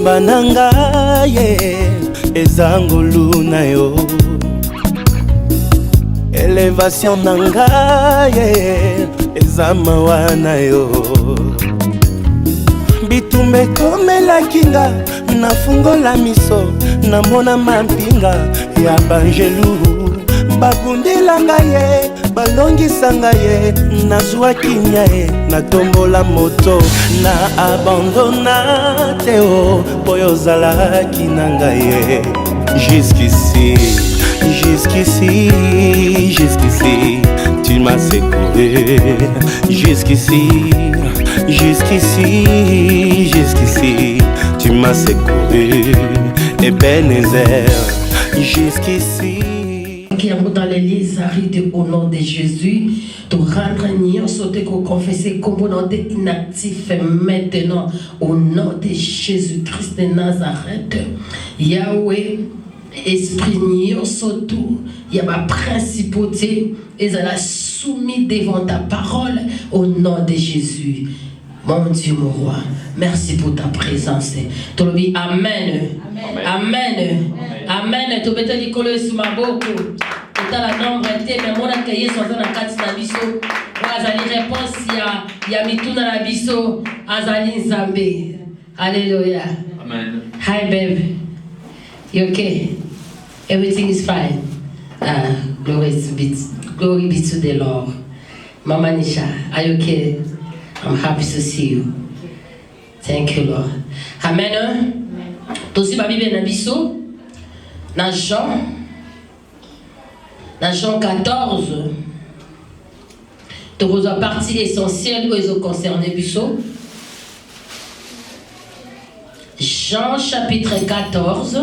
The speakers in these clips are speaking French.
Motema nanga ye ezangolu na yo. Elevation nanga ye ezamawa na yo. Bitumbe komela kinga nafungola miso namona mampinga ya banjelu. Babundelanga ye balongisanga ye nazwa kinya ye natombola moto na abandona teo boyo zalaki nanga ye. Jusqu'ici, jusqu'ici, jusqu'ici tu m'as secouru. Jusqu'ici, jusqu'ici, jusqu'ici tu m'as secouru. Ebenezer, jusqu'ici. Qui est dans l'église arrive au nom de Jésus, de rendre niant sauter qu'on confesser comme on est inactif maintenant au nom de Jésus-Christ de Nazareth. Yahweh, esprit niant surtout, il y a ma principauté, et elle a soumis devant ta parole au nom de Jésus. Mon Dieu, mon roi, merci pour ta présence. Tu le dis Amen. Amen. Amen. Tu peux te dire que sur ma bouche. Tu as la nombre été, mais mon accueil sont dans la carte de biso. Azali réponse, il y a mis tout dans la biso. Azali Zambé. Alléluia. Amen. Hi, babe. You okay? Everything is fine. Glory be to the Lord. Mama Nisha, are you okay? I'm happy to see you. Thank you, Lord. Amen. Tosi ba Bible na biso na Jean 14. Tu vois la partie essentielle où ils ont concerné biso. Jean chapitre 14,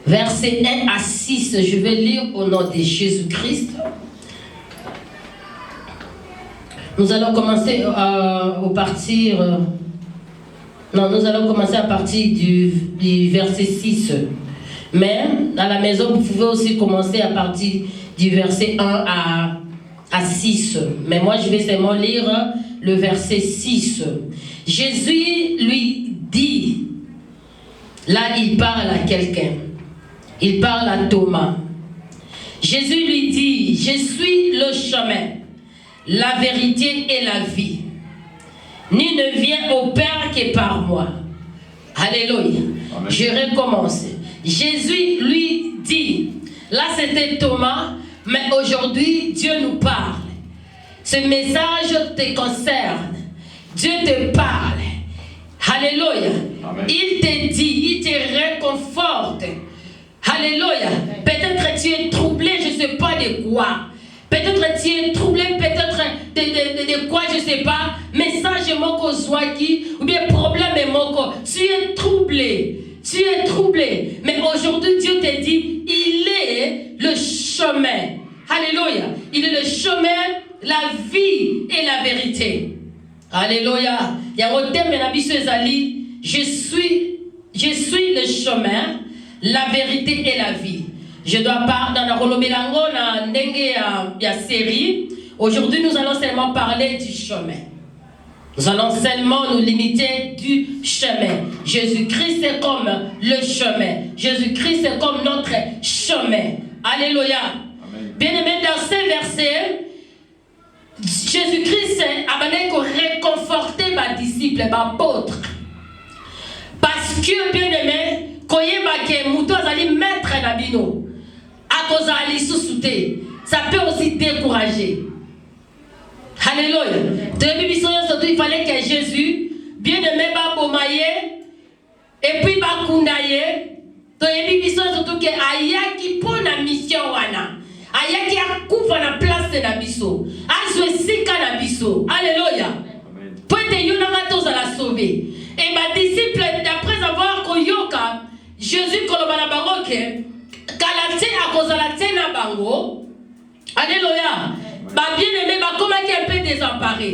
versets 1 à 6. Je vais lire au nom de Jésus-Christ. Nous allons commencer nous allons commencer à partir du verset 6. Mais à la maison, vous pouvez aussi commencer à partir du verset 1 à 6. Mais moi, je vais seulement lire le verset 6. Jésus lui dit, là, il parle à quelqu'un. Il parle à Thomas. Jésus lui dit, je suis le chemin, la vérité et la vie. Nul ne vient au Père que par moi. Alléluia. Amen. Je recommence. Jésus lui dit, là c'était Thomas, mais aujourd'hui Dieu nous parle. Ce message te concerne. Dieu te parle. Alléluia. Amen. Il te dit, il te réconforte. Alléluia. Peut-être tu es troublé, je ne sais pas de quoi. Peut-être tu es troublé, peut-être de quoi, je ne sais pas. Message moko zwaki, ou bien problème moko. Tu es troublé. Tu es troublé. Mais aujourd'hui, Dieu te dit, il est le chemin. Alléluia. Il est le chemin, la vie et la vérité. Alléluia. Il y a un thème je suis le chemin, la vérité et la vie. Je dois parler dans la Rolomelango, dans la série. Aujourd'hui, nous allons seulement parler du chemin. Nous allons seulement nous limiter du chemin. Jésus-Christ est comme le chemin. Jésus-Christ est comme notre chemin. Alléluia. Bien-aimé, dans ces versets, Jésus-Christ a réconforté mes disciples, mes apôtres. Parce que, bien-aimé, quand il allait mettre la bino, à cause d'aller sous-souter, ça peut aussi décourager. Alléluia. Il fallait que Jésus, bien-aimé, et puis surtout que Ayaki pour la mission wana. Ayaki a couvert la place de la biso. Azwesika la biso. Alléluia. Peut-être yon a la sauver. Et ma disciple, d'après avoir koyoka, Jésus kolobana baroke, kalate a cause la tena bango. Alléluia. Bah bien aimé, bah comment qui est un peu désemparé,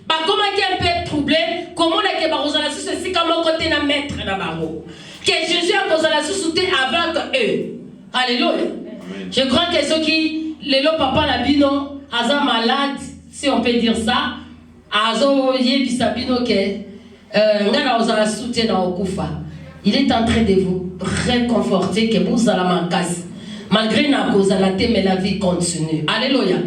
bah comment qui est un peu troublé, comment on a que barosa la sous c'est comme côté na maître na bango. Que Jésus a posé la sous avant que eux. Alléluia. Je crois que ceux qui les lo papa la bino aza malade, si on peut dire ça, azo yebisa bino que ngana ozala soutien na okufa. il est en train de vous réconforter que vous allez en casse. Malgré la cause, mais la vie continue. Alléluia.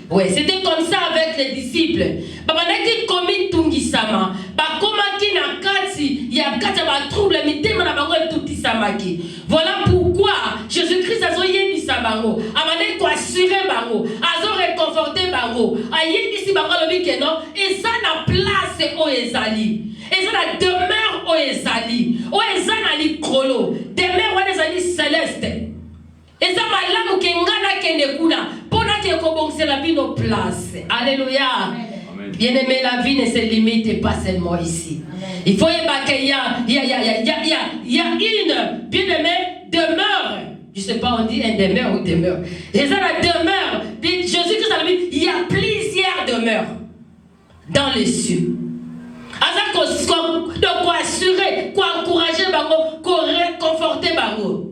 Oui, c'était comme ça avec les disciples. Babanaki komi tungisama, bakomaki na kati, ya kati ba trouble mitema na bango tutisamaki. Voilà pourquoi Jésus-Christ a zoyé bango, amane ko assurer bango, azo réconforter bango. Ayebi si bango lobi que non, et ça na place o ezali. Et ça la demeure o ezali. O ezali krolo, demeure o ezali céleste. Et ça malamu kengana kende kuna. C'est la vie nos places. Alléluia. Bien-aimé, la vie ne se limite pas seulement ici. Amen. Il faut qu'il y a une bien-aimée demeure. Je ne sais pas, on dit un demeure ou demeure. Et ça, la demeure. Jésus-Christ a dit, il y a plusieurs demeures dans les cieux. Donc, quoi assurer, quoi encourager, quoi réconforter. Alors,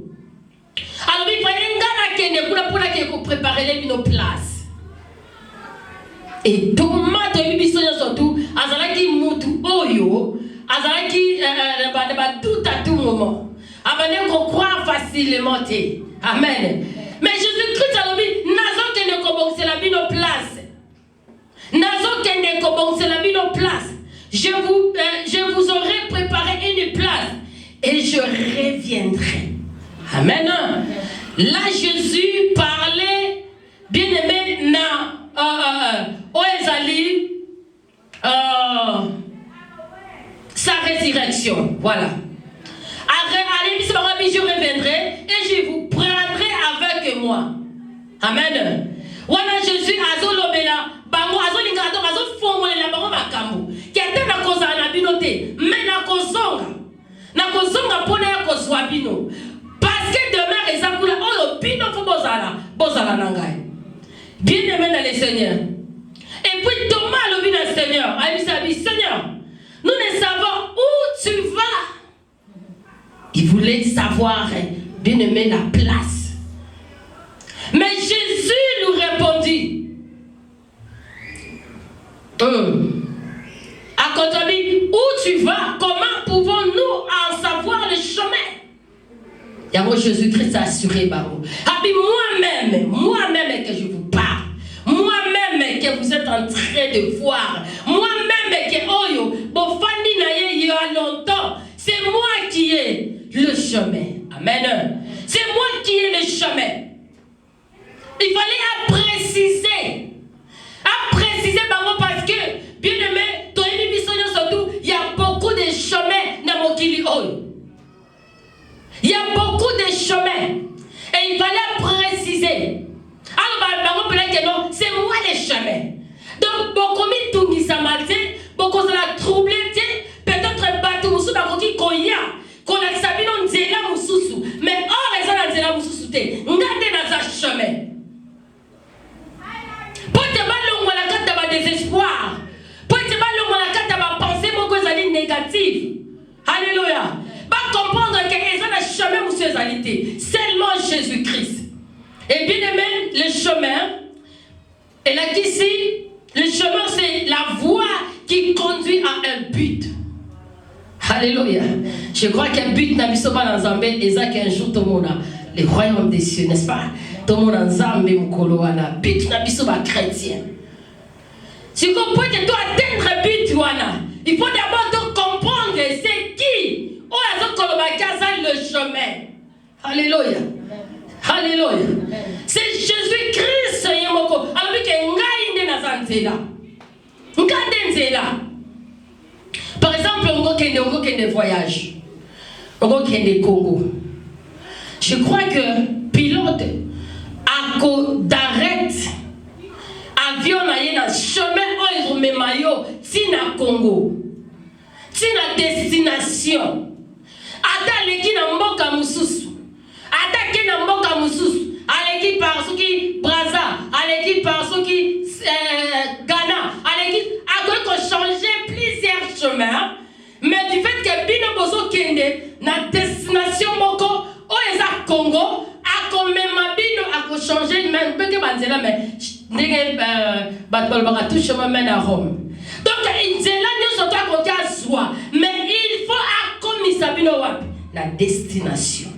il faut préparer nos places. Et Thomas, surtout, azalaki mutu oyo, azalaki tout à tout moment. Amen, qu'on croit facilement. Amen. Mais Jésus-Christ a dit, nazo kende kobong c'est la vie nos places. Nazo kende kobong c'est la vie nos places. Je vous aurai préparé une place et je reviendrai. Amen. Là, Jésus parlait, bien-aimé, Oezali, sa résurrection. Voilà. Allez, je reviendrai et je vous prendrai avec moi. Amen. Voilà, Jésus a zolobela, bango azolinga azo fongolela bango makambo. Qui était na koza na binote, mais na kozonga pona ya kozwa bino. Parce que demain, les akula, oh, bino faut bozala nangai. Bien-aimé dans le Seigneur. Et puis Thomas le dit dans le Seigneur. Il dit, Seigneur, nous ne savons où tu vas. Il voulait savoir, bien-aimé, la place. Mais Jésus lui répondit. À côté où tu vas, comment pouvons-nous en savoir le chemin? Et moi, Jésus-Christ a assuré, moi-même que je vous parle, moi-même que vous êtes en train de voir, moi-même que Oyo, Bofandi Naye, il y a longtemps, c'est moi qui ai le chemin. Amen. C'est moi qui ai le chemin. Il fallait préciser. Parce que, bien aimé, il y a beaucoup de chemins dans mon Kili Oyo. Il y a beaucoup de chemins. Et il fallait préciser. Alors, c'est moi les chemins. Donc, beaucoup de tout qui s'amalté, beaucoup de la troublé, peut-être bateau moussou qui koya, qu'on a sabi non zela moussou. Mais or, les gens zela moussou, ngade dans un chemin. Pour te ballon, la carte de désespoir. Pour te ballon, la carte de pensée, beaucoup de négatives. Alléluia. Pas comprendre que les gens ont chemin moussoualité. Seulement Jésus-Christ. Et bien aimé, le chemin, et là qu'ici, le chemin c'est la voie qui conduit à un but. Alléluia. Je crois qu'un but n'a pas dans Zambé, et ça qu'un jour tout le monde a le royaume des cieux, n'est-ce pas? Tout le monde en Zambé, Mukoloana, but n'a pas chrétien. Si vous comprenez que tu dois atteindre un but, il faut d'abord te comprendre c'est qui. Oh, le chemin. Alléluia. Alléluia. C'est Jésus-Christ. Alors, par exemple, on a des voyages. On a des Congo. Je crois que pilote d'arrêt avion dans le chemin, ils ont mis maillot, si na Congo. Si na destination. Ata leki na mboka mususu. Ata ke na mboka mususu. Aleki par soki Brazza, aleki par soki Ghana, aleki a changer plusieurs chemins. Mais du fait que bino bozo kende na destination moko o eza Congo, a quand même bino a changer même que banzela mais ndenge batbal baka tout chemin mène à Rome. Donc, mais il faut accomplir Sabino Wap. na destination.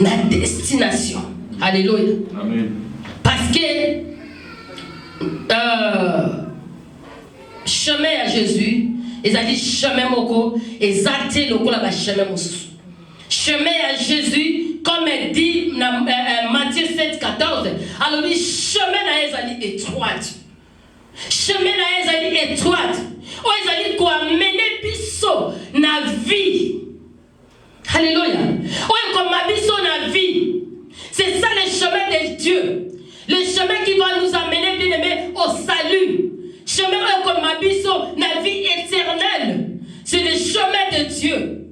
Na destination. Alléluia. Amen. Parce que chemin à Jésus, ils ont dit chemin moko, ils ont dit le la chemin moussu. Chemin à Jésus, comme elle dit dans Matthieu 7, 14, alors dit chemin à Ezali étroite. Chemin à Ezali étroite. Oh, Ezali quoi mener biso na vie. Alléluia. Oh, comme ma biso na vie. C'est ça le chemin de Dieu. Le chemin qui va nous amener, bien aimé, au salut. Chemin comme ma biso na vie éternelle. C'est le chemin de Dieu.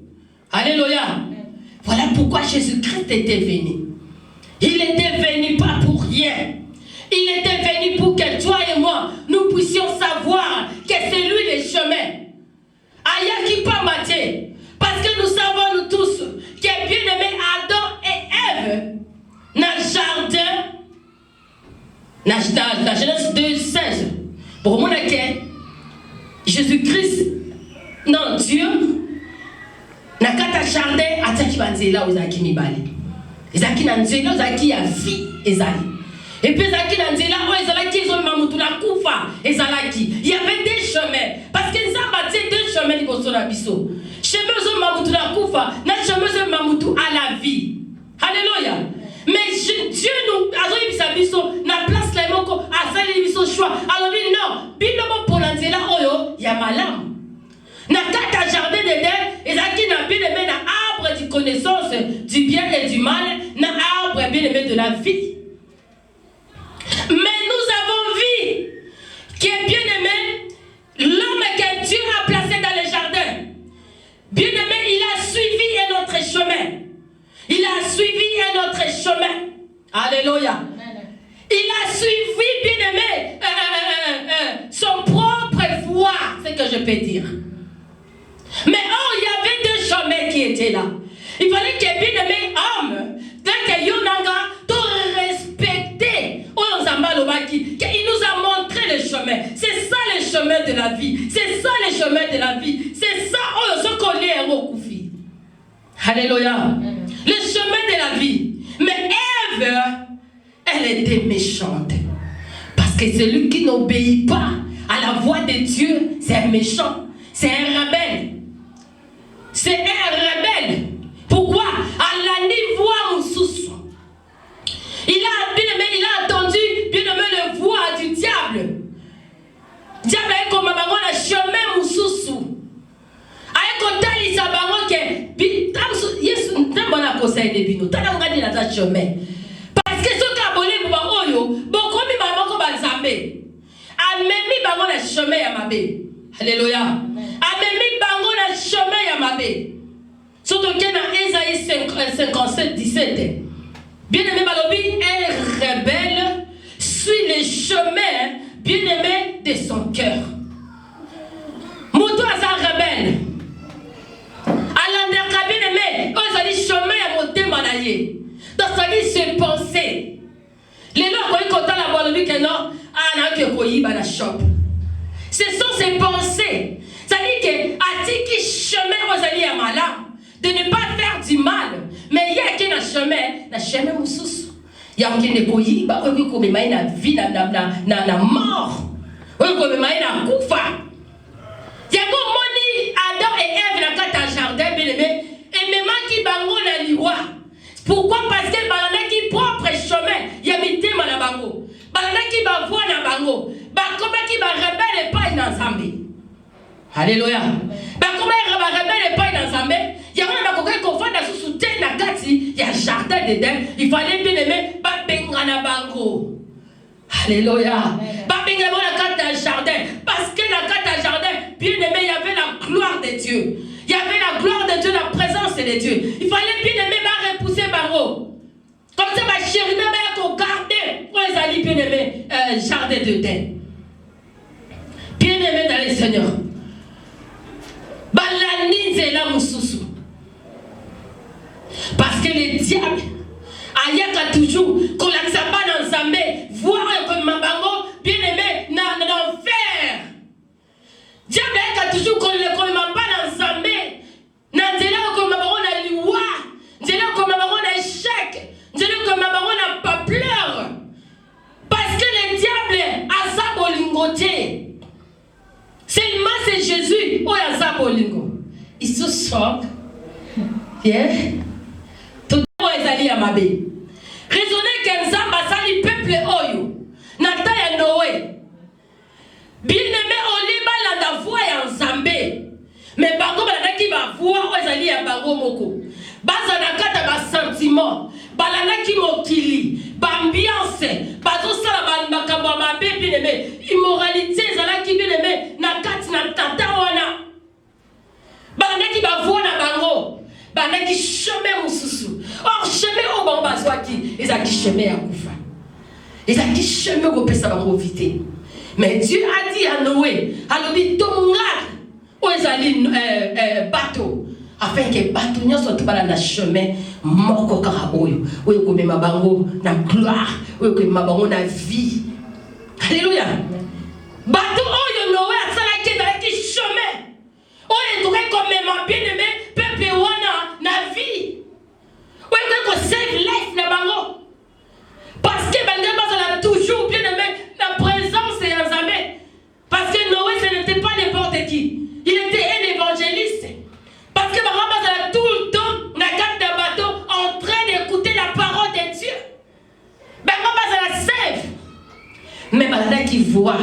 Alléluia. Voilà pourquoi Jésus-Christ était venu. Il était venu pas pour rien. Il était venu pour que toi et moi, nous puissions savoir que c'est lui le chemin. Aya qui pas maté. Parce que nous savons nous tous que bien aimé Adam et Ève, dans le jardin, dans la Genèse 2:16, pour moi que Jésus-Christ, non Dieu, na kata jardin ataki banzela ozaki mibale. Ezaki na nzela ozaki ya vie ezali. Et puis ezaki na nzela o ezalaki ezoma mutu na kufa ezalaki. Il y avait des chemins parce que nzamba tie deux chemins liboso na biso. Chemin ezoma mutu na kufa na chemin ezoma mutu à la vie. Alléluia. Mais Dieu nous azoyi bisa biso na place la moko asali biso choix. Alors dit non, bino mo ponanzela oyo ya malamu. Na kata jardin d'Éden, ezaki na bien aimé na arbre de connaissance du bien et du mal, na arbre bien aimé de la vie. Mais nous avons vu que bien aimé, l'homme que Dieu a placé dans le jardin, bien aimé, il a suivi un autre chemin. Il a suivi un autre chemin. Alléluia. Il a suivi bien aimé son propre voie, c'est ce que je peux dire. Mais oh, il y avait deux chemins qui étaient là. Il fallait que bien aimé homme, dès que Yonanga, tout respecter, il nous a montré le chemin. C'est ça le chemin de la vie. C'est ça le chemin de la vie. C'est ça, oh, ce qu'on est au Koufi. Alléluia. Le chemin de la vie. Mais Ève, elle était méchante. Parce que celui qui n'obéit pas à la voix de Dieu, c'est un méchant. C'est un rebelle. C'est un rebelle. Pourquoi? À la niveau Moussous. Il a entendu bien aimé le voix du diable. Diable est comme un chemin Moussous. Aïe kotali sabango ke Yesu ndambona conseil de bino. Tala ngadi na ta chemin. Parce que ce kabole ba oyo, bokomi ba moko ba nzambe. Amemi bango na chemin ya mabe. Alléluia. Amemi bango na chemin ya mabe. Surtout que dans Ésaïe 57, 17. Bien aimé balobi, un rebelle suit le chemin bien aimé de son cœur. Moutou a sa rebelle. Alandaka bien aimé, on a dit chemin à monter manaye. Donc ça dit se penser. Les gens qui ont la balobi que non, n'a que koyi ba la shop. Ce sont ses pensées. Ça dit que atiki chemin aux alliés à malin de ne pas faire du mal. Mais il y a qui na chemin moussous. Il y a qui ne koyi ba oyo ko mema na vie na mort. Oyo ko mema na kufa. Il y a moni Adam et Ève na kata jardin bien aimé et même qui bango na liwa. Pourquoi? Parce que balana qui propre chemin, il y a mitema na bango. Balana qui ba voix na bango. Ba comme qui ba rebelle pas dans Zambé. Alléluia. Ba comme ba rebelle pas dans Zambé. Il y a un bakoka ko fanda sous soutien na kati, il y a jardin d'Éden. Il fallait bien aimer ba benga na bango. Alléluia. Ba benga na kata jardin parce que la kata jardin, bien aimé, il y avait la gloire de Dieu. Il y avait la gloire de Dieu, la présence de Dieu. Il fallait bien aimer ba repousser bango. Comme ça, ma chérie, ma mère, qu'on gardait pour les alliés bien aimés, jardin d'Éden. Bien aimé dans les Seigneurs. Balani zela mususu. Parce que le diable, ayaka toujours, qu'on l'accepte pas dans Zambé, voir comme Mabango, bien aimé, dans l'enfer. Diable ayaka toujours, qu'on ne le pas dans Zambé, dans Zela, comme Mabango, dans c'est Jésus. Oh, il y a ça, Bolingo. Ils se choquent. Bien. Tout le monde est allé à ma baie. Raisonnez qu'un zamba sali peuple oyo. Nata ya Noé. Bien aimé, on liba la voix et en zambé. Mais bango balana qui va voir où ezali ya bango moko. Baza na kata ba sentiment. Balana ki mokili. Ba ambiance. Bazo sala ba makambo mabe bien aimé. Immoralité ezala ki bien aimé na kati na tata wana. Balana ki ba voir na bango. Balana ki chemin mususu. Or chemin au bango bazwa ki ezali chemin ya kufa. Ezali chemin ko pesa bango vite. Mais Dieu a dit à Noé, alors dit tonga où ezali bateau afin que bateau nyonso to bala na chemin moko kaka oyo oyo ko mema bango na gloire oyo ko mema bango na vie. Alléluia. Bateau oyo Noé asala ki dans qui chemin oyo to ko mema bien aimé peuple wana na vie oyo ko save life na bango parce que bango bazala toujours bien aimé la présence et en jamais. Parce que Noé, ce n'était pas n'importe qui. Il était un évangéliste. Parce que maman était tout le temps dans la carte d'un bateau en train d'écouter la parole de Dieu. Maman la sève. Mais maman qui voit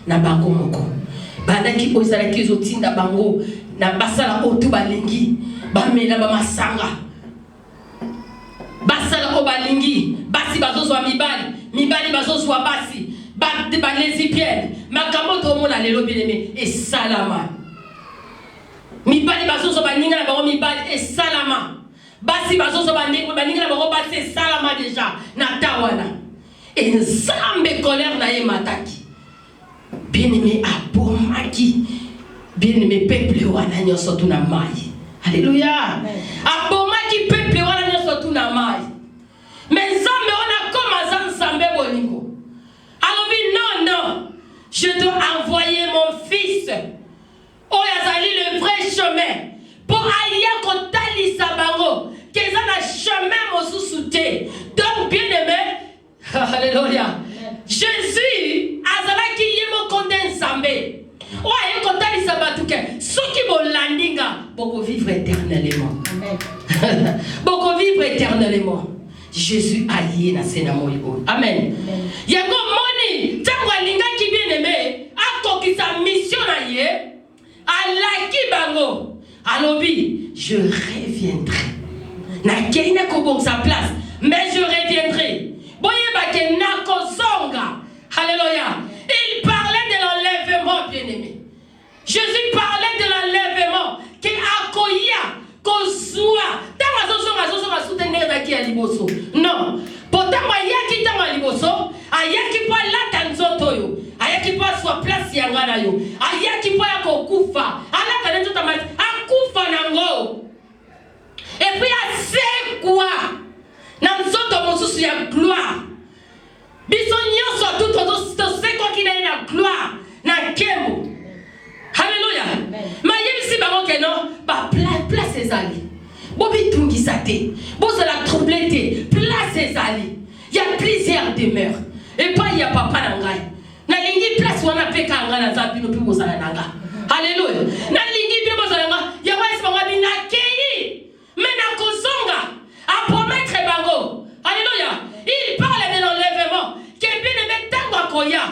na bango moko. Maman qui osala qui zoti na bango na basala otu balingi. Bamela ba masanga. Basala o balingi. Basi bazozwa mibali. Mibali bazozwa basi. Ba lesbienne. Makambo to mona lelo bien-aimé et salama. Mibali bazozo baninga na bango mibali et salama. Basi bazozo baninga na bango basi salama déjà na tawana. Et nzambe colère na ye mataki. Bien-aimé abomaki. Bien-aimé peuple wana nyoso tu na mai. Alléluia. Abomaki peuple wana nyoso tu na mai. Mais nzambe ona comme nzambe bolingo. Alors oui, non, je dois envoyer mon fils. Oh, yazali le vrai chemin. Pour aïe kotali sabango. Qu'ils ont un chemin mon sous-souté. Donc, bien aimé, alléluia. Jésus, azala ki yemo konden sambe. Oh, aïe kotali sabatuke. Ceux qui vont landinga, beaucoup vivre éternellement. Amen. Beaucoup vivre éternellement. Jésus allié na sena moyo. Amen. Yango moni tangwa linga ki bien aimé ako sa mission na ye alaki bango alobi je reviendrai na keina ko bon sa place mais je reviendrai boye ba ke na ko songa. Alléluia. Il parlait de l'enlèvement bien aimé. Jésus parlait de l'enlèvement que akoya kozua tangwa soutenir daki ya liboso. Non. Pourtant ayaki tangwa liboso, ayaki pa lata nzoto yo, ayaki pa soit place yanga na yo, ayaki pa yako kufa, alaka nzoto tamati, akufa nango. Et puis c'est quoi? Na nzoto mosusu ya gloire. Biso nyonso tout c'est quoi qui na na gloire, na kemo. Alléluia. Ma yebisi bango ke non, ba place ezali. Bobi tungisate. Bozo la troublete. Place ezali. Il y a plusieurs demeures. Et pas il y a papa nangai. Na lingi place wana peka nga na zabi no pibo sala nanga. Alléluia. Na lingi pibo sala nga. Ya wasi bango bina kei. Mais na kozonga. A promettre bango. Alléluia. Il parle de l'enlèvement. Que bien aimé tango akoya.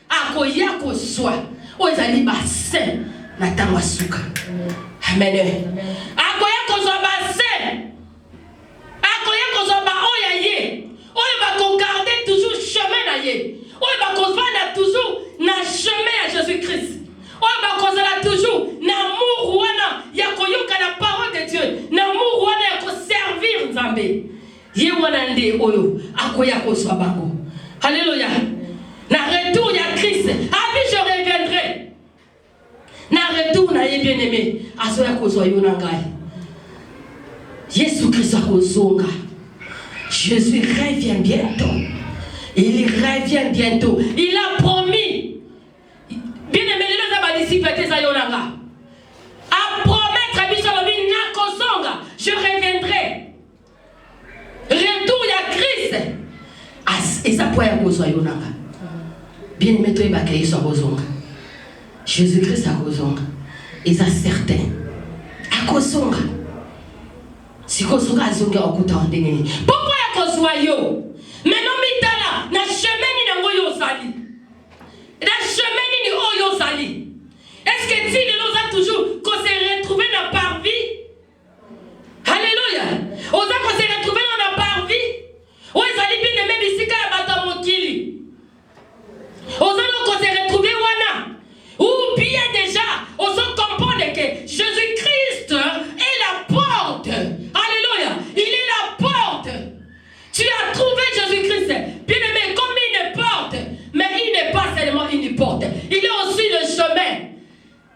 Akoya ko soit. O ezali bassin na tango suka. Amen. Akoya ko so bassin. Akoya ko so ba oya ye. Oya ba ko garder toujours chemin na ye. Oya ba ko vana toujours na chemin à Jésus-Christ. Oya ba ko zala toujours na amour wana ya ko yoka la parole de Dieu. Na amour wana ya ko servir Nzambe. Ye wana nde oyo akoya ko so bango. Alléluia. Na retour ya Christ. Ah oui, je reviendrai. Na retour na ye bien-aimé. Asoya ko so yona ngai. Jésus-Christ akozonga. Jésus revient bientôt. Il revient bientôt. Il a promis. Bien-aimé, les autres disciples étaient à Yonanga. À promettre à Bishalobi Nakozonga. Je reviendrai. Retour à Christ. Et ça peut être à Yonanga. Bien-aimé, toi, il va accueillir sur Jésus-Christ à Kozonga. Et ça certain. À Kosonga. Si Kosonga a zonga au couteau d'engagé. Pourquoi à Koswayo? Mais non, mitala, na chemin ni na ngoyo sali. Na chemin ni oyo sali. Est-ce que si les gens ont toujours qu'on s'est retrouvé dans la parvis? Alléluia. On a qu'on s'est retrouvé dans la parvis. Oui, ça dit bien de même ici qu'à la batamokili. On a qu'on s'est retrouvé wana. Ou bien déjà, on se comprend que Jésus-Christ est la porte. Alléluia. Il est la porte. Tu as trouvé Jésus-Christ. Bien aimé, comme une porte. Mais il n'est pas seulement une porte. Il est aussi le chemin.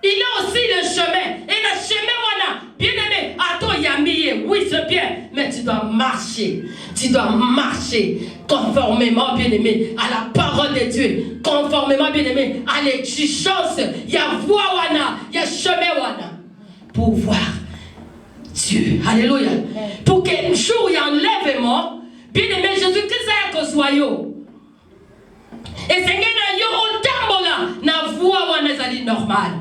Il est aussi le chemin. Et le chemin, voilà. Bien aimé, attends, Yamiye, oui, c'est bien. Mais tu dois marcher. Tu dois marcher conformément, bien aimé, à la parole de Dieu. Conformément, bien aimé, à l'exigence. Il y a voie, wana. Il y a chemin, wana. Pour voir Dieu. Alléluia. Pour qu'un jour, il y a enlèvement. Bien aimé, Jésus-Christ a que soyons. Et c'est que yo au tambola. Na voie, wana, ça dit normal.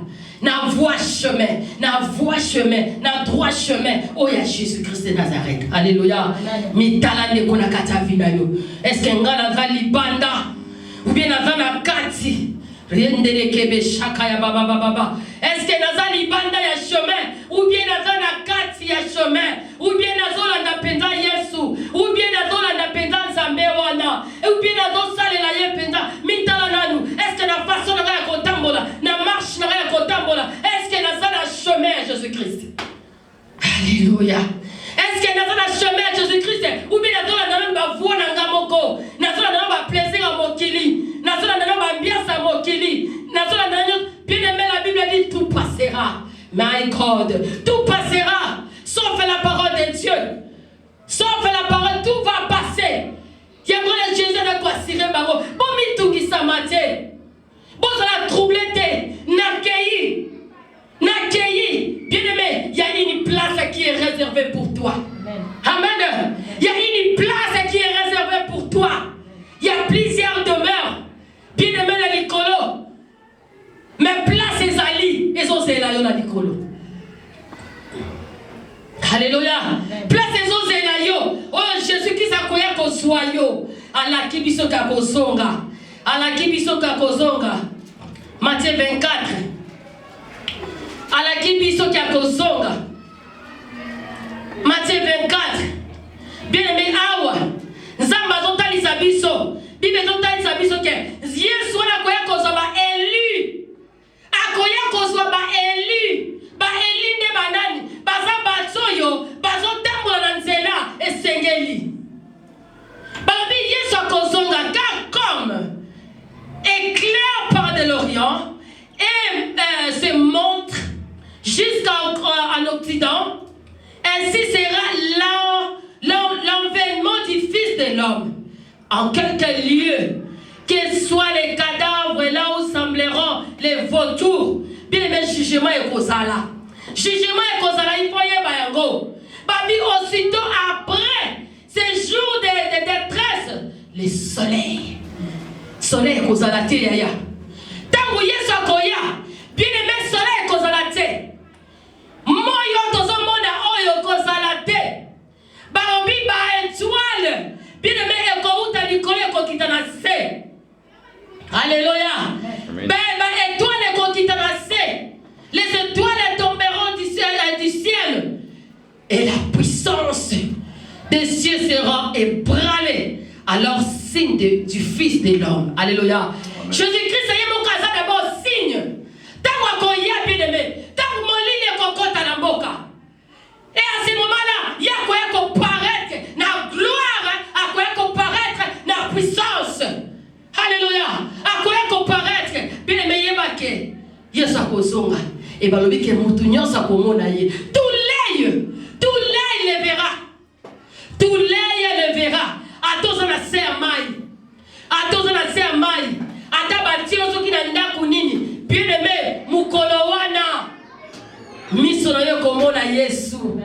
Na voie chemin, na voie chemin, na droit chemin. Oh, il y a Jésus-Christ de Nazareth. Alléluia. Mitala ne kona kata vina yo. Est-ce que ngana za libanda ou bien naza na kati? Riendele kebe shaka ya baba baba. Est-ce que naza libanda ya chemin ou bien naza na kati ya chemin ou bien nazola na penda Yesu ou bien nazola na penda Nzambe wana ou bien nazo salela ye penda mitala nanu. Est-ce que na façon na ya kotambola na marche na ya kotambola? Est-ce que naza na chemin Jésus-Christ? Alléluia. Est-ce que naza na chemin Jésus-Christ ou bien nazola na ba voix na ngamoko nazola na ba plaisir à mokili nazola na ba ambiance à mokili nazola na bien aimé la Bible dit tout passera. My God, tout passera sauf la parole de Dieu. Sauf la parole, tout va passer. Il y a un Jésus de quoi cirer baro. Bon mi tout qui s'amaté. Bon ça la troublé n'accueilli. Bien aimé, il y a une place qui est réservée pour toi. Amen. Il y a une place qui est réservée pour toi. Il y a plusieurs demeures. Bien aimé la Nicolo. Mais place les ali et sont là la Nicolo. Alléluia. Place les autres là yo. Oh Jésus-Christ a koya ko soyo. Ala kibiso ka kozonga. Ala kibiso ka kozonga. Matthieu 24. Ala kibiso ka kozonga. Matthieu 24. Bien aimé awa. Nzamba zotalisa biso. Bible zotalisa biso ke Yesu na koya kozoma élu. Akoya kozoma élu. Ba élu nde banani. Baza batsoyo, bazo tambola na nzela esengeli. Balobi Yesu akozonga car comme éclair par de l'Orient et se montre jusqu'en Occident, ainsi sera l'envènement du Fils de l'homme. En quelque lieu, que soient les cadavres là où sembleront les vautours, bien aimé jugement et kozala. Jugement et kozala, il faut y bayango. Babi aussitôt après ces jours de détresse, le soleil. Soleil kozala te yaya. Tango Yesu akoya, bien aimé soleil kozala te. Moyo tozo mona oyo kozala te. Babi ba étoile, bien aimé eko uta likole ko kitana se. Alléluia. Ba étoile eko kitana se. Les étoiles tomberont du ciel et la puissance des cieux sera ébranlée. Alors signe du Fils de l'homme. Alléluia. Jésus-Christ est mon casa d'abord signe. Tant qu'on y a bien aimé, tant que mon ligne cocotte à la boca. Et à ce moment-là, il y a quoi qu'on paraître, la gloire, à quoi qu'on paraître, la puissance. Alléluia. À quoi qu'on paraître, bien aimé, il y a baquet. Il y a sa kozonga. Et bien, le moutounion sa komona ye. Tout l'œil le verra. Tout l'œil le verra. A tous on a se amai. A tous on a se amai. A tabati ozo ki na ndaku nini. Bien aimé, mukolo wana. Miso na yo komona Yesu.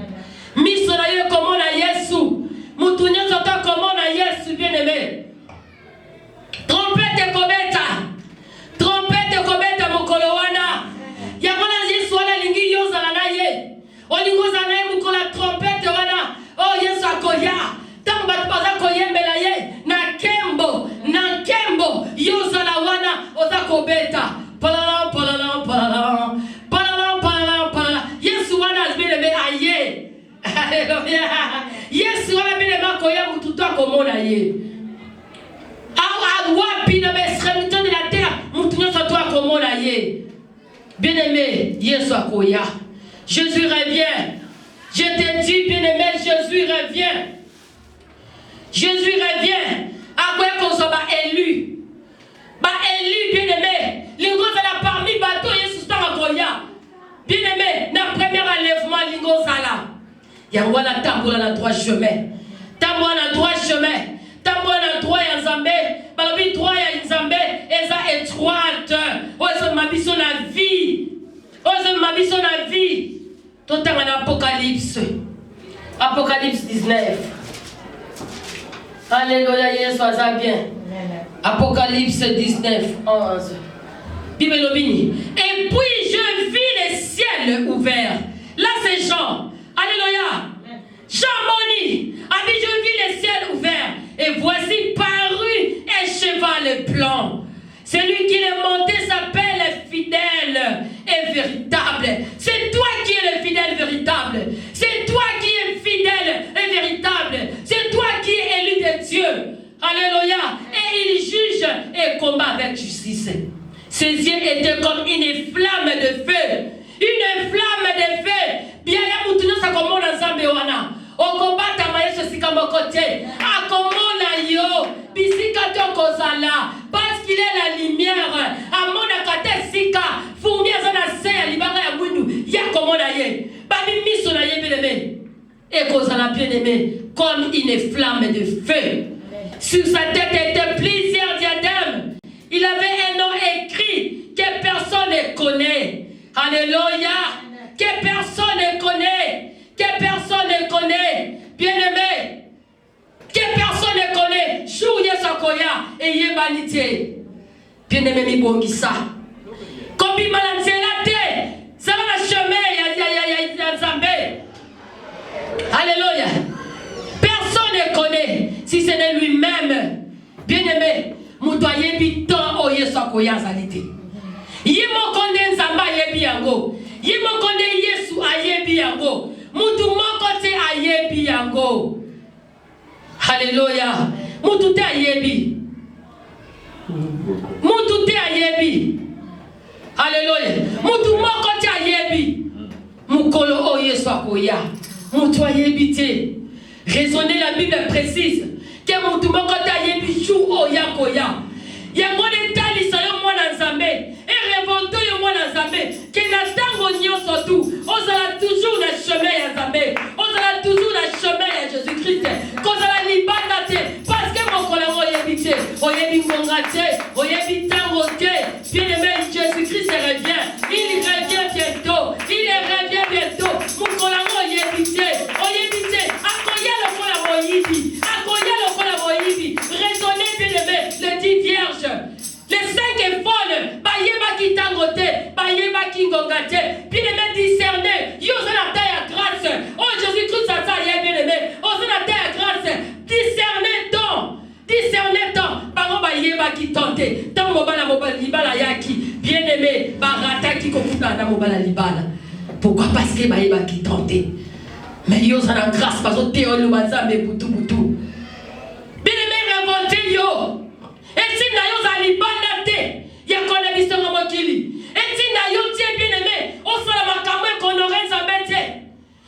Miso na yo komona Yesu. Moutounion soka komona Yesu, bien aimé. Trompette kobeta. Trompette kobeta mukolo wana. Yamana Yesu wala lingi Palala, palala, palala. Palala, palala, palala. Yes, one has been a aye. Alléluia. Yes, one has been a makoya mututa komona aye. Wapi na extrémité de la terre, mutunyo sa toi komona aye. Bien-aimé, Yesu akoya. Jésus revient. Je te dis, bien-aimé, Jésus revient. Jésus revient. À quoi qu'on soit élu. Élu, bien-aimé. Lingo zala parmi bateau, Yesu akoya. Bien-aimé, na premier enlèvement, lingo zala. Yango la tambour na droit chemin. Tambour na droit chemin. Tambour na droit ya Nzambe. Balobi droit ya Nzambe. Eza étroite. Ozo mabiso na vie. Ozo mabiso na vie. Totanga na Apocalypse. Apocalypse 19. Alléluia, Yesu aza bien. Apocalypse 19, 11. Bible Lobini. Et puis je vis les ciels ouverts. Là c'est Jean. Alléluia. Jean Moni. Abi je vis les ciels ouverts. Et voici paru un cheval blanc. Celui qui est monté s'appelle fidèle et véritable. C'est toi qui es le fidèle véritable. C'est toi qui es fidèle et véritable. C'est toi qui es élu de Dieu. Alléluia. Et il juge et combat avec justice. Ses yeux étaient comme une flamme de feu. Une flamme de feu. Bien, ya mutuno sa komona nzambe wana. Okobata mayeso sika mokote. Akomona yo. Bisika to kozala. Parce qu'il est la lumière. Amona kate sika. Fourmi azana se libanga ya mwindu. Ya komona ye. Babi miso na ye bien-aimé. Et kozala bien-aimé. Comme une flamme de feu. Sur sa tête étaient plusieurs diadèmes. Il avait un nom écrit que personne ne connaît. Alléluia. Que personne ne connaît. Que personne ne connaît. Bien-aimé. Que personne ne connaît. Jour Yesakoya et Yebanité. Bien-aimé mi bongisa. Comme il m'a lancé la tête. Ça va le chemin. Ya Nzambe. Alléluia. Personne ne connaît. Si ce n'est lui-même. Bien-aimé. Moutoye bitan o Yesakoya zalite. Yemo konde Nzamba yebi yango. Yemo konde Yesu ayebi yango. Mutu moko te ayebi yango. Alléluia. Mutu te ayebi. Mutu te ayebi. Alléluia. Mutu moko te ayebi. Mukolo o Yesu akoya. Mutu ayebi te. Raisonnez, la Bible précise que mutu moko te ayebi chou o yakoya. Yango de tali sayo mwana Nzambe. Et révolte yo mwana Nzambe. Que na tango nyonso tu. Ozala toujours le chemin ya Nzambe. Ozala toujours le chemin ya Jésus-Christ. Kozala libanda te. Parce que mon kolamo yebite. Oyebi ngonga te. Oyebi tango te. Bien-aimé, Jésus-Christ revient. Il revient bientôt. Il revient bientôt. Mon kolamo yebite. Oyebite. Akoya le kolamo yibi. Akoya le kolamo yibi. Raisonnez, bien-aimé. Le dit vierge. Les 5 folles, Bayeba qui tangote, Bayeba qui ngongate, puis les mettre discerner, yo c'est la taille à grâce, oh Jésus-Christ ça y est bien aimé, oh c'est la taille à grâce, discerner tant, Baron Bayeba qui tente, tant mobala libala yaki, bien aimé, Barata qui kokuta na mobala libala. Pourquoi? Parce que Bayeba qui tente, mais yo c'est la grâce, parce que théo le bazambe boutou. Bien aimé, révolté yo. Et si d'ailleurs ça libanda te, il y a qu'on a visto comme mokili. Et si d'ailleurs tu es bien aimé, on se la makamwe qu'on aurait s'embêter.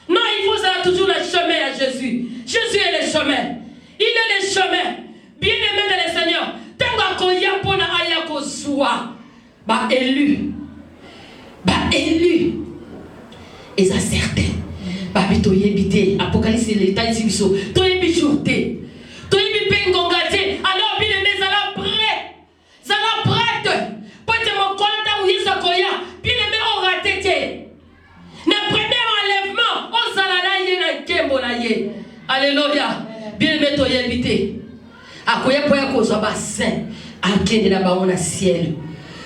Non, il faut ça toujours le chemin à Jésus. Jésus est le chemin. Il est le chemin. Bien aimé de le Seigneur. Tant qu'on y a pour na aya ko soit, bah élu. Et ça certain. Bah bito yebite. Apocalypse l'état ici biso. To yebi jourté. To yebi pengongate. Alors bien aimé ça la prêt. Ça la prête. Peut-être mon compte où il s'akoya. Bien aimé on raté. Le premier enlèvement, on s'alala yena kembo na ye. Alléluia. Bien aimé to yebite. Akoya poya ko so ba saint. Akende na ba on ciel.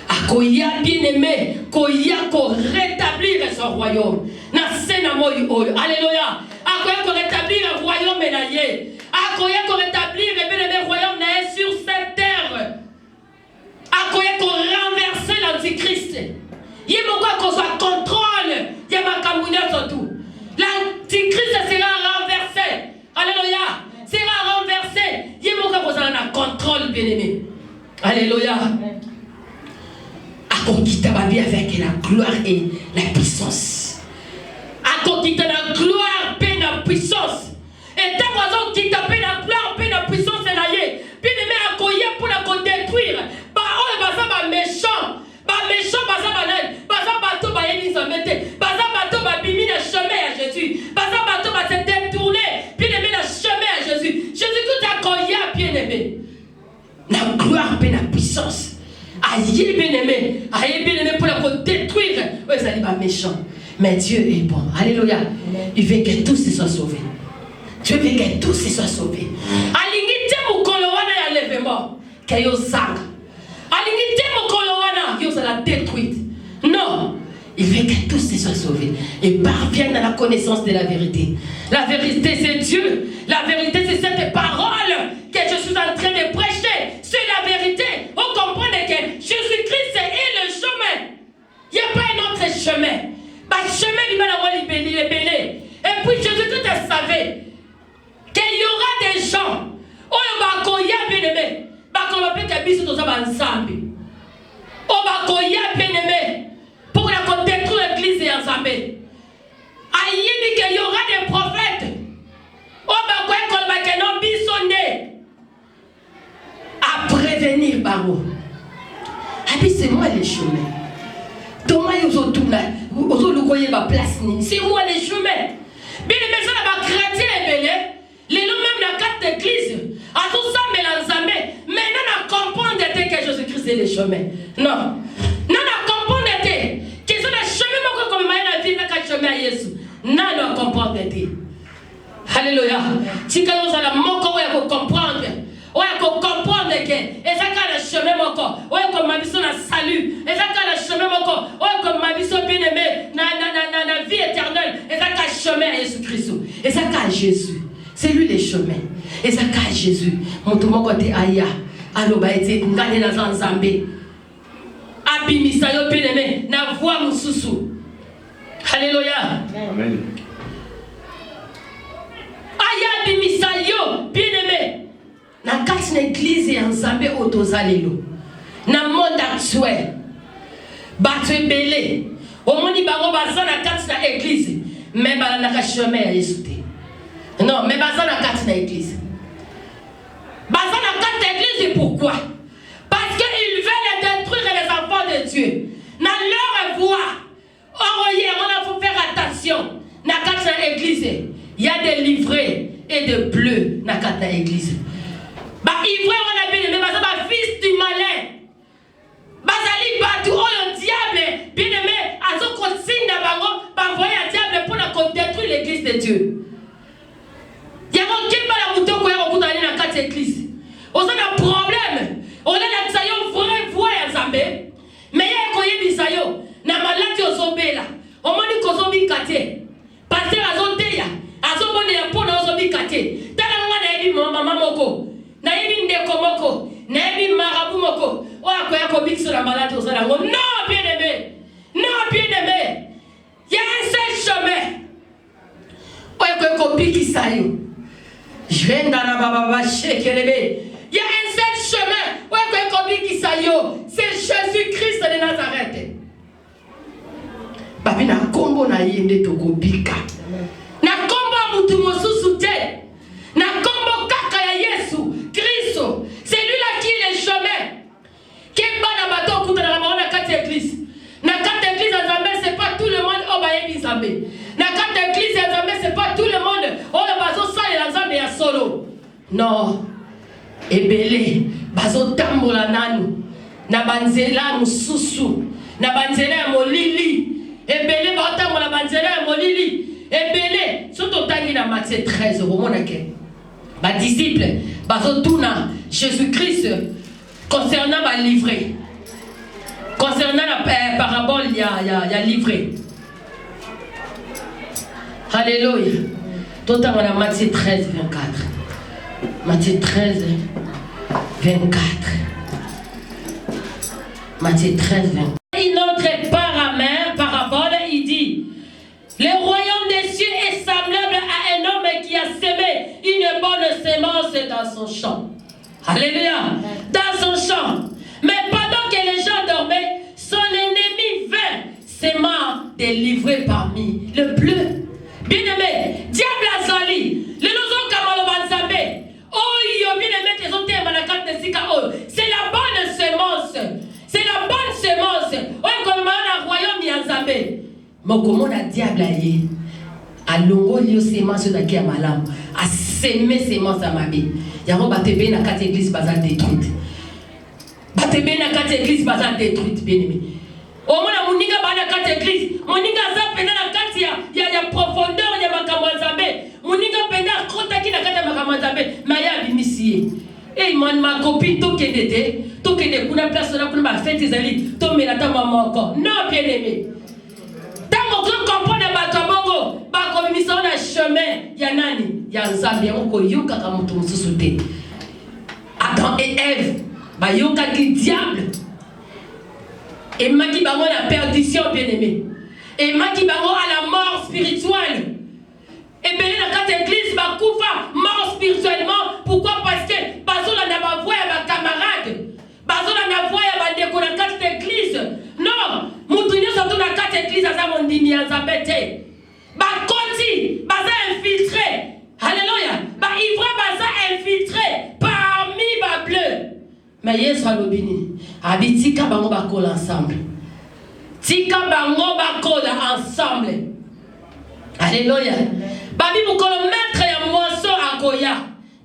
Akoya bien aimé, koya ko rétablir son royaume. Na sena moyo oyo. Alléluia. Akoya ko rétablir le royaume na ye. Akoya ko rétablir le royaume na sur cette terre. Akoya ko renverser l'antichrist. l'antichrist. Il y a beaucoup de contrôle. Il y a ma camounia surtout. L'antichrist sera renversé. Alléluia. Sera renversé. Il y a beaucoup de contrôle, bien-aimé. Alléluia. A conquisté ma vie avec la gloire et la puissance. A conquisté la gloire et la puissance. Et tant qu'on quitte la gloire et la puissance, c'est là. Bien-aimé, à coller pour la détruire. Bah, on est pas méchant. Bah, méchant, bah, ça va naître. Bah, ça bateau, bah, il s'en mettait. Bah, ça bateau, bah, bimi le chemin à Jésus. Bah, ça bateau, bah, s'est détourné. Bien-aimé, le chemin à Jésus. Jésus, tout a collé, bien-aimé. La gloire et la puissance. Aïe, bien-aimé. Aïe, bien-aimé, pour la détruire. Oui, ça n'est pas méchant. Mais Dieu est bon. Alléluia. Il veut que tous soient sauvés. Dieu veut que tous soient sauvés. Alingite mon kolowana ya levement. Que yo sang. Alingite mon kolowana yo ça la détruite. Non. Il veut que tous soient sauvés et parviennent à la connaissance de la vérité. La vérité, c'est Dieu. La vérité, c'est cette parole que je suis en train de prêcher. C'est la vérité. On comprend que Jésus-Christ est le chemin. Il n'y a pas un autre chemin. Le chemin, il va l'avoir libéré. Et puis, Jésus-Christ savait qu'il y aura des gens. On va accueillir bien-aimé. On va appeler que nous sommes ensemble. On va accueillir bien-aimé. Pour la détruire l'église et ensemble. Il y aura des prophètes. On va accueillir que nous bisonnés. À prévenir Baro. C'est moi les chemins. Thomas, ils ont tout là. Ils ont voyé ma place. C'est moi les chemins. Bien les maisons là-bas, chrétiens et belés. Les noms même la carte d'église. À tout ça, mélange. Maintenant, on comprend que Jésus-Christ est les chemins. Non. Non, on comprend que c'est le chemin comme la vie avec le chemin à Jésus. Non, on comprend que. Alléluia. Si quand on a la mot, on va comprendre. On va comprendre que. Et ça, quand le chemin, on va comme ma mission à salut. Et ça, quand le chemin, on va comme ma mission bien-aimée. La vie éternelle. Et ça, quand le chemin à Jésus-Christ. Et ça, quand Jésus. C'est lui les chemins. Et ça, quand Jésus. Mon tout le monde côté Aya. Alors, bah, il était gagné dans un Zambé. Abimisa yo bien-aimé. Na voix mon sousou. Alléluia. Amen. Aya abimisa yo bien-aimé. Na kati na église et ensemble autozalelo. Na monde actuel. Bato ebele. Au monde bango baza na kati na église. Mais bala na chemin à Jésus. Non, mais baza na kati na église. Baza na kati na église pourquoi? Parce qu'ils veulent détruire les enfants de Dieu. Na leur voix. On a fait faire attention. Na kati na église. Il y a des livrets et des bleus na kati na église. Il voit on a bien aimé, fils du malin. Bazali Batou, le diable, bien aimé, à son consigne d'abord, envoyer un diable pour détruire l'église de Dieu. Il y a aucun mal à mouton qu'on a dans la carte église. On a un problème. On a la tsayon vraie voix à Zambé. Mais il y a un coyer bisayo. Na malati au zombé là. On m'a dit qu'on zombie kate. Pasteur à zonteya. À son bon de pour nos zombies kate. T'as la main d'aide maman moko. Naïbi ndeko moko, naïbi marabout moko. Oh akoya ko big sur la malade aux alango. Non bien-aimé. Non bien-aimé. Il y a un seul chemin. Oh akoya ko big isayo. Je viens dans la baba shekelebe. Il y a un seul chemin. Oh akoya ko big isayo. C'est Jésus-Christ de Nazareth. Babi na kombo na yende to ko bika. Na kombo mutu mosusu te. Na kombo kaka ya Yesu. Christ, c'est lui là qui est le chemin. Quel ban à bateau pour la marron à quatre églises. Na quatre églises à Zambé, c'est pas tout le monde au Bayebi Zambé. Na quatre églises à Zambé, c'est pas tout le monde au bateau ça et la Zambé à solo. Non. Ebele, bazo tambola nanu. Na banzela mususu. Na banzela molili. Ebele batambo la banzela molili. Ebele, surtout tangi na Matthieu 13 au moment laquelle. Ma disciple, Bazotuna, Jésus-Christ, concernant ma livrée. Concernant la parabole, il y a livré. Alléluia. Tout à l'heure, Matthieu 13, 24. Matthieu 13, 24. Matthieu 13, 24. Une autre Le royaume des cieux est semblable à un homme qui a semé une bonne semence dans son champ. Alléluia. Dans son champ. Mais pendant que les gens dormaient, son ennemi vint s'aimant délivré parmi le bleu. Bien-aimé, diable azali, le lozo kamalo banzambe. Oh, yo bien-aimé, tes autres manakate de sika oh. C'est la bonne semence. C'est la bonne semence. Oh, comme on a royaume yanzambe. Mokomo na diable aye. Alongo lio semence da ki amalam. A semer semence à mabe. Yango batebe na kati église bazal détruite. Batebe na kati église bazal détruite, bien-aimé. Au moins, mon niga bana kati église, mon niga zapena na kati ya profondeur ya makamwanzambe, mon niga penda kota ki na kati ya makamwanzambe, maya bimisiye. Eh man ma copine to kende kuna place na kuna ba fête ezali, to melata maman encore. Non bien-aimé. Tango ko comprendre ba to bongo, ba ko bimisa na chemin ya nani? Ya Nzambe ko yoka ka mutu mususu te. Adam et Ève, ba yoka ki diable. Et Maki Bango la perdition, bien-aimé. Et Maki Bango à la mort spirituelle. Et bien, dans cette église, ma koufa, mort spirituellement. Pourquoi? Parce que Bazola n'a pas voix à ma camarade. Bazola n'a pas voix à ma déco dans cette église. Non, Moutounio surtout dans cette église, à ça, mon dimi, à sa bête. Ba Koti, Baza infiltré. Alléluia. Ba Ivra, Baza infiltré parmi ma bleu. Mais hier soit l'obini. Abi tika bango bakola ensemble. Tika bango bakola ensemble. Alléluia. Babi mukolo maître ya moisson akoya.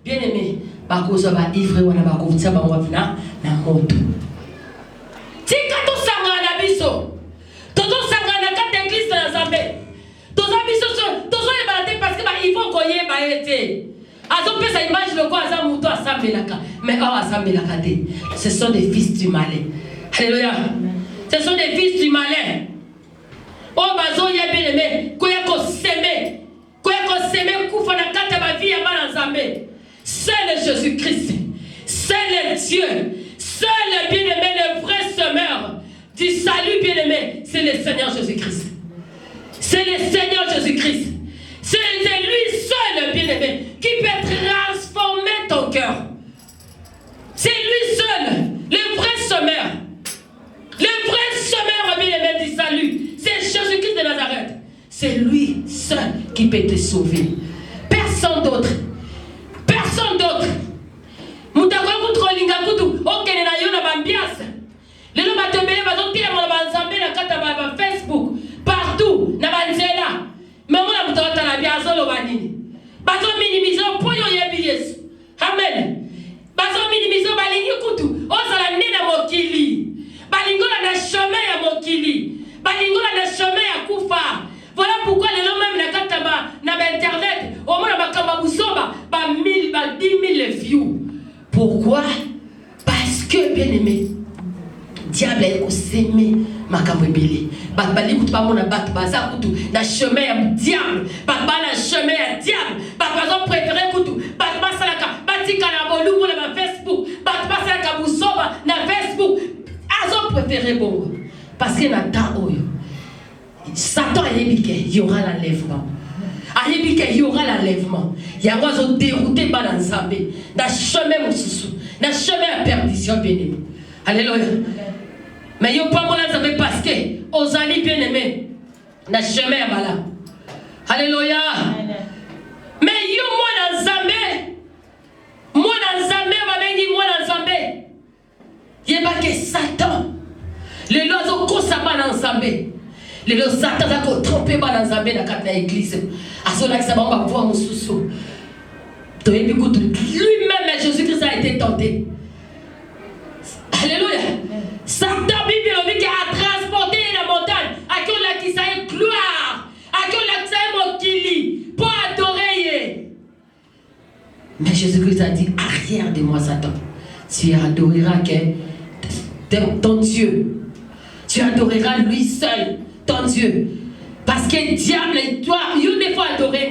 Bien aimé. Bakoza ba ivre wana bakotia bango vina na moto. Tika to sanga na biso. Toto sanga na kata église na Zambé. Toza biso tozo ebalate parce que ba ivre koye ba été. Azo pesa image le quoi aza muto asambelaka. Mais oh asambelaka te. Ce sont des fils du malin. Alléluia. Ce sont des fils du malin. Oh bazo ya bien aimé. Koya ko seme. Koya ko seme kufa na kata ba vie ya bana Nzambe. Seul Jésus-Christ. Seul Dieu. Seul bien aimé le vrai semeur du salut bien aimé, c'est le Seigneur Jésus-Christ. C'est le Seigneur Jésus-Christ. C'est lui seul, bien-aimé, qui peut transformer ton cœur. C'est lui seul, le vrai semeur. Le vrai semeur, bien-aimé, du salut. C'est Jésus-Christ de Nazareth. C'est lui seul qui peut te sauver. Personne d'autre. Personne d'autre. Facebook, partout, na banzela. Mais on a besoin la biazo lo banini. Bazo minimiser pour yo yebi Yesu. Amen. Bazo minimiser balingi kutu. Ozala nena mokili. Balingola na chemin ya mokili. Balingola na chemin ya kufa. Voilà pourquoi les gens même na kataba na internet, au moins na bakamba busoba, ba 1000 ba 10 000 views. Pourquoi? Parce que bien aimé, diable est s'aimer makambo ebele. Bat bali kutu ba mona bat baza kutu na chemin ya diable. Bat ba na chemin ya diable. Bat bazo préférer kutu. Bat ba salaka batika na bolumu na Facebook. Bat ba salaka busoba na Facebook. Azo préférer bon. Parce que na ta oyo. Satan a dit qu'il y aura l'enlèvement. A dit qu'il y aura l'enlèvement. Il y aura un dérouté dans le Zambé. Dans le chemin de Soussou. Dans le chemin de perdition, bien aimé. Alléluia. Mais il n'y a pas de Zambé parce que, aux amis bien aimés, dans le chemin de Bala. Alléluia. Mais il y a moi dans le Zambé. Moi dans le Zambé, moi dans le Zambé. Il n'y a pas que Satan. Les loiseaux constamment dans le Zambé. Les Satan a trompé dans Zambé dans l'église. À ce moment-là, ça va voir mon sous-sous. Lui-même, Jésus-Christ a été tenté. Alléluia. Satan, Bible, qui a transporté la montagne. À qui on a qui ça est gloire. À qui on a qui ça est mon kili. Pour adorer. Mais Jésus-Christ a dit, arrière de moi, Satan. Tu adoreras ton Dieu. Tu adoreras lui seul. Ton Dieu. Parce que diable et toi, you ne faut adorer.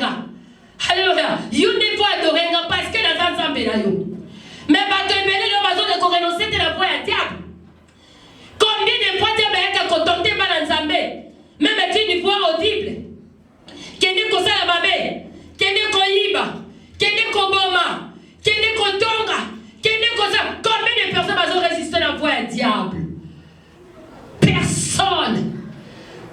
Alléluia. You ne faut adorer parce que la femme s'en yo. Mais pas que le bateau de renoncer de la voix à diable. Combien de fois tu as contenté par l'ensemble? Même tu une voix audible. mabe, kende koyiba, kende koboma, kende kotonga, kende kosa. Combien de personnes ont résisté à la voix du diable? Personne.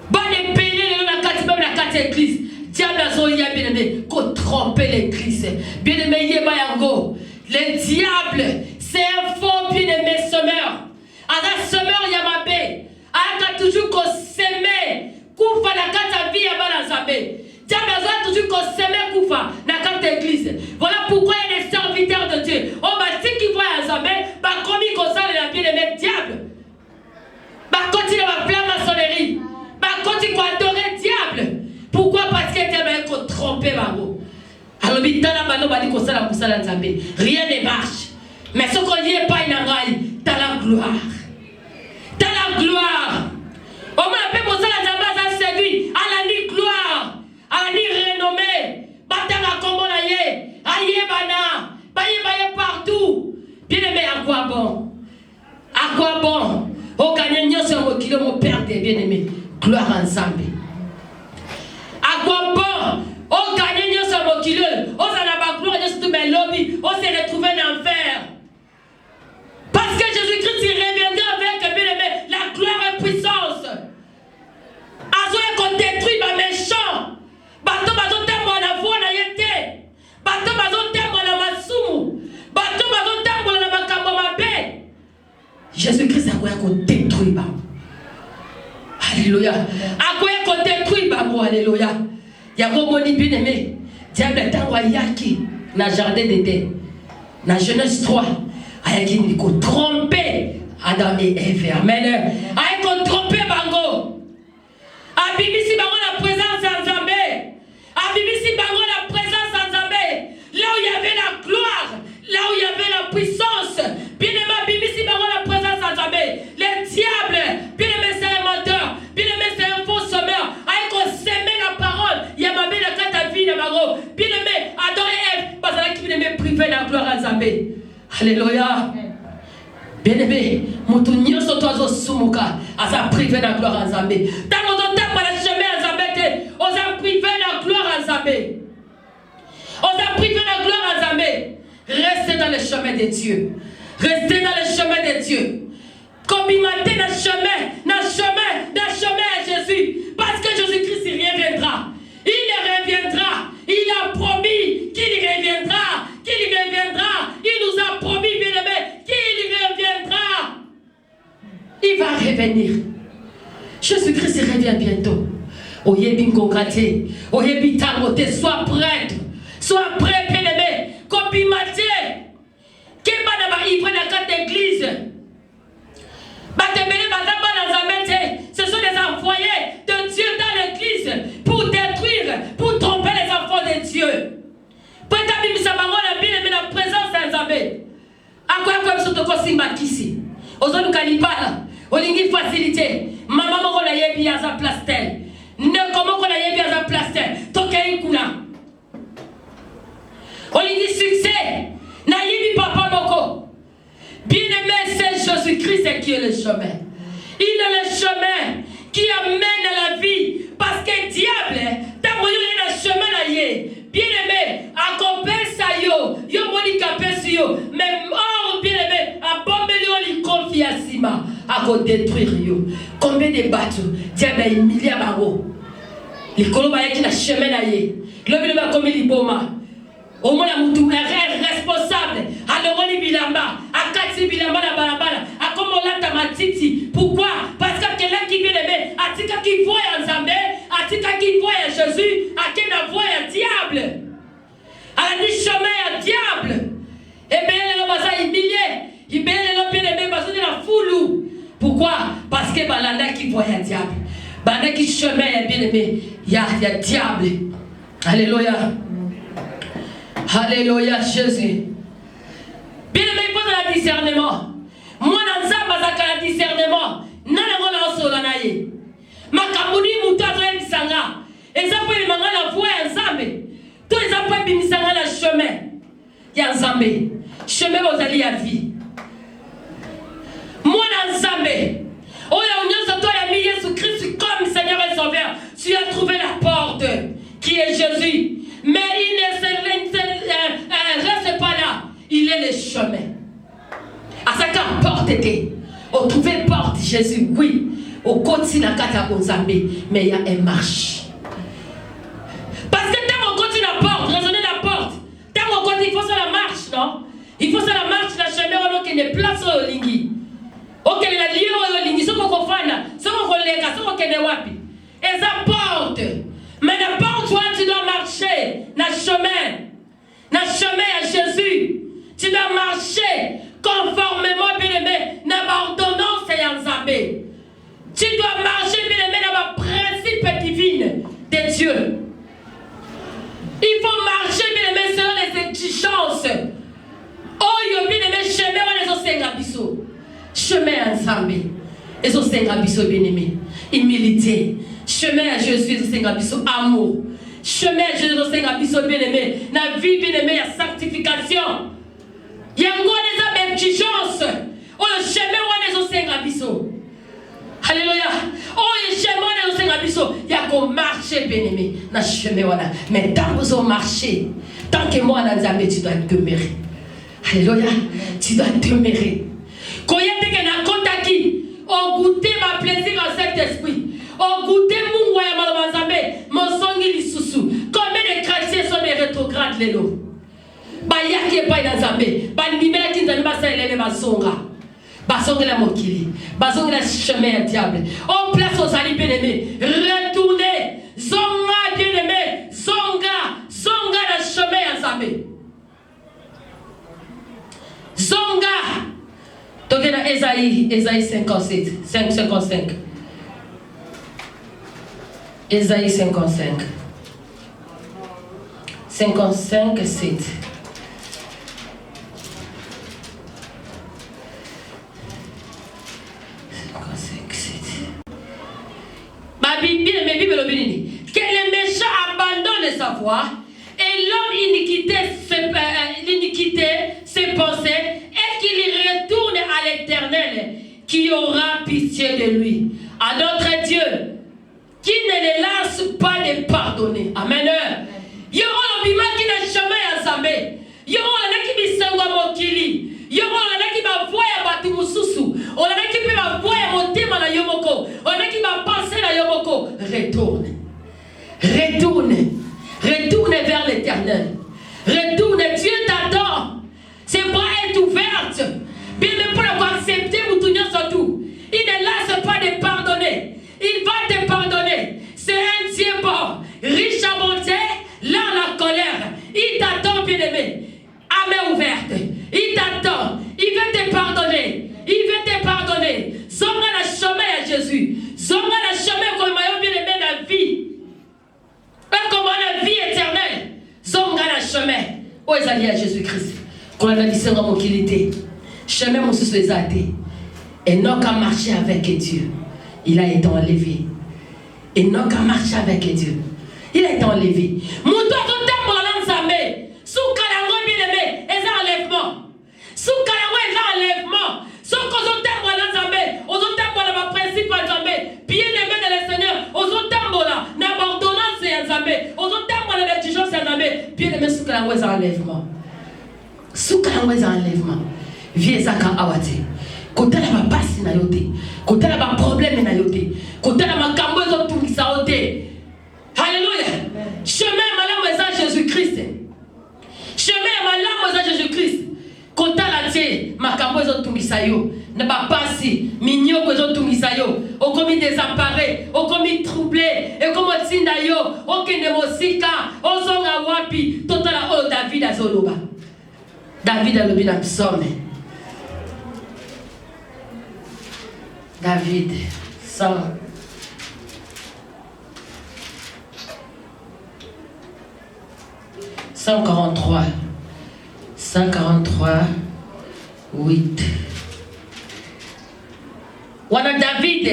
Bonne payée dans la carte, même la carte église. Diable a zoé bien aimé, qu'on trompe l'église. Bien aimé, yéba yango. Le diable, c'est un faux bien aimé semeur. À la semeur yamabe, a toujours qu'on s'aimait, koufa la carte vie yaba la zabé. Diable a toujours qu'on s'aimait koufa la carte église. Voilà pourquoi il y a des serviteurs de Dieu. On va dire qu'il voit à zabé, bah comme il console la bien aimé diable. Bah continue à faire la maçonnerie. Bah continue à adorer le diable. Pourquoi? Parce que tu as qu'on trompé Bango. Alors rien ne marche. Mais ce qu'on n'y est pas, tu as la gloire. Tu as la gloire. On m'a appelé pour ça la Zamba séduit. À la gloire. À la renommée. Batanga comme on a yé. Aïe bana. Baye partout. Bien aimé, à quoi bon? À quoi bon? Au Canyon sur mon kilo, mon père des bien-aimés. Gloire ensemble. À quoi bon? Au Canyon sur mon kilo, on s'en a pas gloire, on s'est mes lobbies, on s'est retrouvé en enfer. Parce que Jésus-Christ il reviendra avec bien-aimé, la gloire et puissance. À ce qu'on détruit les méchants. Bateau, tembo la voix n'a été. Bateau, tembo la masumu. Bateau, tembo la makambomabe. Jésus-Christ a quoi qu'on détruit. Alléluia. A quoi qu'on détruit. Alléluia. Il y a un moni bien aimé. Diable est en yaki. Dans le jardin d'été. Dans Genèse 3. Ayaki ni ko tromper Adam et Ève. Amen. Ayaki ko tromper bango. Abibisi bango la présence en Zambé. Abibisi bango la présence en Zambé. Là où il y avait la gloire. Là où il y avait la puissance. Bien aimé, Abibisi bango la présence en Zambé. Les diables. Bien aimé, c'est un menteur. Bien aimé, c'est un faux sommeur. Ayaki ko s'aimer la parole. Il y a ma belle à vie de bango. Bien aimé, adorer Ève. Parce que bien aimé, privé la gloire en Zambé. Alléluia. Bien-aimé, mutu nyonso tozo sumuka asa privé la gloire en Zambé. Tant on entend pas le chemin en Zambé, on a privé la gloire en Zambé. On a privé la gloire en Zambé. Restez dans le chemin de Dieu. Restez dans le chemin de Dieu. Combimentez dans le chemin à Jésus. Parce que Jésus-Christ il reviendra. Il reviendra. Il a promis qu'il reviendra. Qu'il reviendra. Il nous a promis, bien-aimé, qu'il reviendra. Il va revenir. Jésus-Christ revient bientôt. Oyebi Ngongate. Oyebi Tangote. Sois prête. Sois prêt, bien-aimé. Copimate. Kemba n'a il prend la carte d'église. Ce sont des envoyés de Dieu dans l'église pour détruire, pour tromper les enfants de Dieu. Pour établir la présence d'un Zambé. À quoi comme ce que Simba Kissi? Aux autres Kalipala, au lingi facilité. Maman m'a dit qu'il y a un plastel. Ne comment qu'on a dit qu'il y a un plastel. Toké Kuna. Au lingi succès. Naïbi papa moko. Bien-aimé, c'est Jésus-Christ qui est le chemin. Il est le chemin qui amène à la vie. Parce que le diable, t'as voulu le chemin là. Bien-aimé, accompagne ça yo. Yo moni capé sur yo. Mais or, bien-aimé, à bomber lui confie à Sima. À détruire yo. Combien de bateaux? Diable a humilié à Baro. Les colombaïens qui n'a chemin là. L'homme va comme il boma. Au moins la moutou est responsable. Alors on y bilamba, à Katsi bilamba la balabala, à comme on l'a tamatiti. Pourquoi? Parce que quelqu'un qui vient aimer, à tika qui voit en Zambé, à tika qui voit en Jésus, à qui n'a voit un diable. À la chemin à diable. Et bien les hommes ça humilié, il bien les hommes bien aimés parce que la foulou. Pourquoi? Parce que balanda qui voit un diable. Balanda qui chemin bien aimé, il y a diable. Alléluia. Alléluia, Jésus. Bien aimé, il faut de la discernement. Moi, dans ça, je suis discernement. Je suis Makamuni Moutazo et Sanga. Et ça peut être la voie en Zambé. Tous les apôtres bimisanga le chemin. Il y a un Zambé. Chemin aux alliés à vie. Moi, dans Zambé. Oh, il y a toi, l'ami Jésus-Christ comme Seigneur et Sauveur. Tu as trouvé la porte qui est Jésus. mais il y a une marche. Parce que tant qu'on continue la porte, raisonner la porte, tant qu'on continue, il faut faire la marche, non? Il faut faire la marche, la chemin, qui ne place au lingi. Ok, la ligne au lingi, ce qu'on confond, ce qu'on relègue, ce qu'on connaît wapi. Et ça porte. Mais la porte, toi, tu dois marcher dans le chemin. Dans le chemin à Jésus. Tu dois marcher conformément, bien aimé, dans l'ordonnance et en Zambé. Tu dois marcher, bien aimé, dans le principe divin de Dieu. Il faut marcher, bien aimé, selon les exigences. Oh, bien aimé, chemin, on est au Sengabiso. Chemin ensemble. Et au Sengabiso, bien aimé. Humilité. Chemin à Jésus, au Sengabiso, amour. Chemin à Jésus, au Sengabiso, bien aimé. La vie, bien aimé, la sanctification. Il y a des exigences. Oh, le chemin, on est au Sengabiso. Alléluia. Oh, le chemin, on est au Sengabiso. Il y a qu'on marche, bien aimé, dans le chemin. Mais tant que vous marchez, tant que moi, dans Zambé, tu dois demeurer. Alléluia. Tu dois demeurer. Quand il y a des gens qui ont goûté ma plaisir en cet esprit, ont goûté mon royaume en Zambé, mon sang il est sous. Combien de chrétiens sont des rétrogrades, les lots? Il y a qui est pas dans Zambé. Il y a qui est pas dans la mokili. Basonga la chemin diable. On place aux alliés bien-aimés. Retournez. Zonga bien-aimé. Zonga la chemin en Zambé. Zonga. Donc il y a Ésaïe 57, 55. Ésaïe 55. 55, 7. Que les méchants abandonnent sa voie et l'homme l'iniquité ses pensées et qu'il retourne à l'Éternel qui aura pitié de lui. À notre Dieu qui ne les lasse pas de pardonner. Amen. Yo on bima qui ne chemin ensemble. Yo on a qui bisengo mokili. Yo on a qui va voir batu mususu. On a qui peut voir motema na yomoko. On a qui va penser na yomoko. Retourne vers l'Éternel. Retourne, Dieu t'attend. Ses bras sont ouverts. Bien pour avoir accepté ou tout surtout. Il ne laisse pas de pardonner. Il va te pardonner. C'est un Dieu bon, riche à bonté, là la colère. Il t'attend, bien aimé. À main ouverte. Il t'attend. Il veut te pardonner. Zonga la chemin à Jésus. Zonga la chemin comme maillot bien aimé la vie. Comme la vie éternelle. Zonga la chemin. Où est allié à Jésus-Christ? Quand on a dit mon qu'il était. Chemin mon sous les athées. Et non qu'à marcher avec Dieu. Il a été enlevé. Et non qu'à marcher avec Dieu. Il a été enlevé. Mon toit tout temps pour l'ensemble. Sous Kalango bien aimé. Et ça enlèvement. Sous Kalango et ça enlèvement. Sous qu'on temps pour l'ensemble. Aux autres pour la principe ensemble. Bien aimé de le Seigneur. Aux autres temps là. N'abandonnance et ensemble. Aux autres temps pour la exigence ensemble. Bien aimé sous Kalango et ça enlèvement. Sous Kalango et ça enlèvement. Vieux Zaka Awate. Côté là ma passe na yote. Côté là ma problème na yote. Côté là ma kambo zo tout ça yote. Alléluia. Chemin malam à Jésus-Christ. Chemin malam à Jésus-Christ. Côté là tie ma kambo zo tout ça yo. Ne pas passer mignon ko zo tout ça yo. O comme désemparé, o comme troublé, et comme tinda yo, o kende mosika, o zonga wapi, totala o David azoloba. David a lobi na psaume. David, 143, 8. Wana David,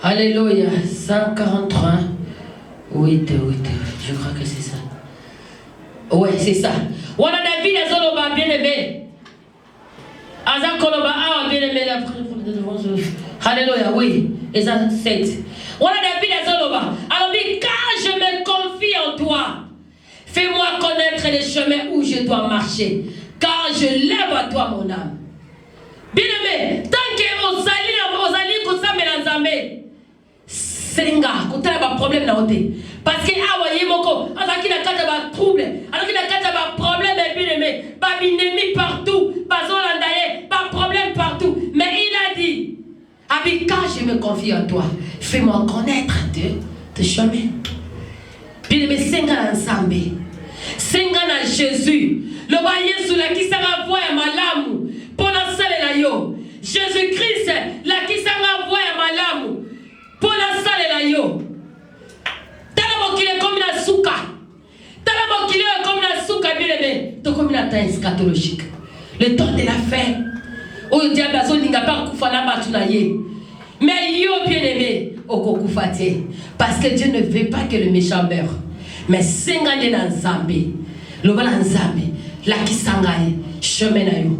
alléluia, 143, 8. Je crois que c'est ça. Ouais, c'est ça. Wana David, azoloba bien aimé. Azakoloba a bien aimé la. Alléluia, oui. Et ça, 7. Voilà David Azoloba. Alors, car je me confie en toi, fais-moi connaître les chemins où je dois marcher, car je lève à toi mon âme. Bien aimé, tant que aux alliés comme ça, Senga, quand a un problème na ote. Parce que awa yemoko, alors qu'il a quatre ba trouble, alors qu'il a quatre ba problème et bien aimé, ba binemi partout, ba zolandaye, ba problème partout. Mais il a dit, Abika, je me confie en toi. Fais-moi connaître tes chemins. Bien aimé, senga ensemble. Senga na Jésus. Le roi Yesu la qui sera voie malamu. Pour la salle la yo. Jésus-Christ la qui sera voie malamu. Pour la salle la yo. Talamo qu'il est comme la souka. Talamo qu'il est comme la souka bien aimé. Donc comme la temps eschatologique. Le temps de la fin. Où le diable a son n'a pas koufana batunaye. Mais yo bien aimé. Oko koufate. Parce que Dieu ne veut pas que le méchant meure. Mais sengane na nzambe. Loba na nzambe. La kisangaye. Chemin na yo.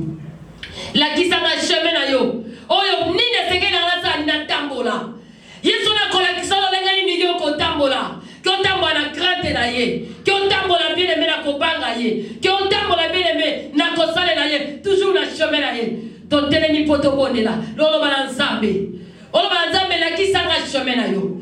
La kisangaye chemin na yo. Oyo nine senge na rasa na tambola. Yesu na kola kisalo lenga ni yo ko tambola. Ki on tambola na grande na ye. Ki on tambola bien aimé na kobanga ye. Ki on tambola bien aimé na kosale na ye. Toujours na chemin na ye. Ton tele ni poto bonela. Lolo ba nzambe. Olo ba nzambe la kisanga chemin na yo.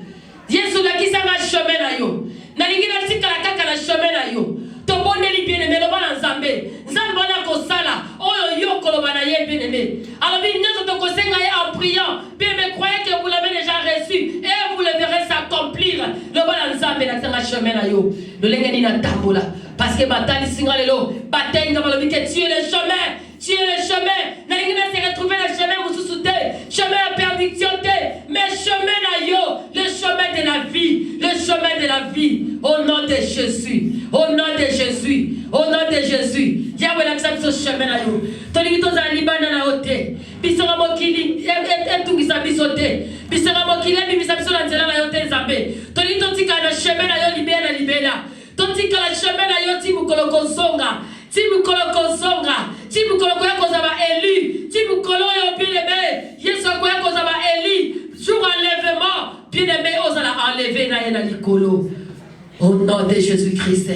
Yesu la kisanga chemin na yo. Na lingina tika la kaka na chemin na yo. To boneli bien aimé lo ba nzambe. Nzambe na kosala. Oyo yo koloba na ye bien aimé. Alors bien nous to kosenga ye en priant. Bien mais croyez que vous l'avez déjà reçu et vous le verrez s'accomplir. Le ba nzambe na tsanga chemin na yo. Le lengeni na tambola parce que batali singa lelo. Batenga balobi que tu es le chemin. Tu es le chemin. Na lingina se retrouver le chemin vous sous-souté. Chemin à perdition mais chemin na yo. Le chemin de la vie. Le chemin de la vie. Au nom de Jésus. Au nom de Jésus. Au nom de Jésus. Yahweh l'accepte ce chemin là yo. Toli to za libana na hote. Bisera mokili etungisa bisote. Bisera mokili bibisa biso na nzela na yo te zambe. Toli to tika na chemin na yo libela. To tika la chemin na yo ti mukolo kosonga. Ti mukolo kosonga. Ti mukolo ko yako za ba élu. Ti mukolo yo bilebe. Yesu ko yako za ba élu. Jour enlèvement. Bien aimé osala enlever na likolo. Au nom de Jésus-Christ.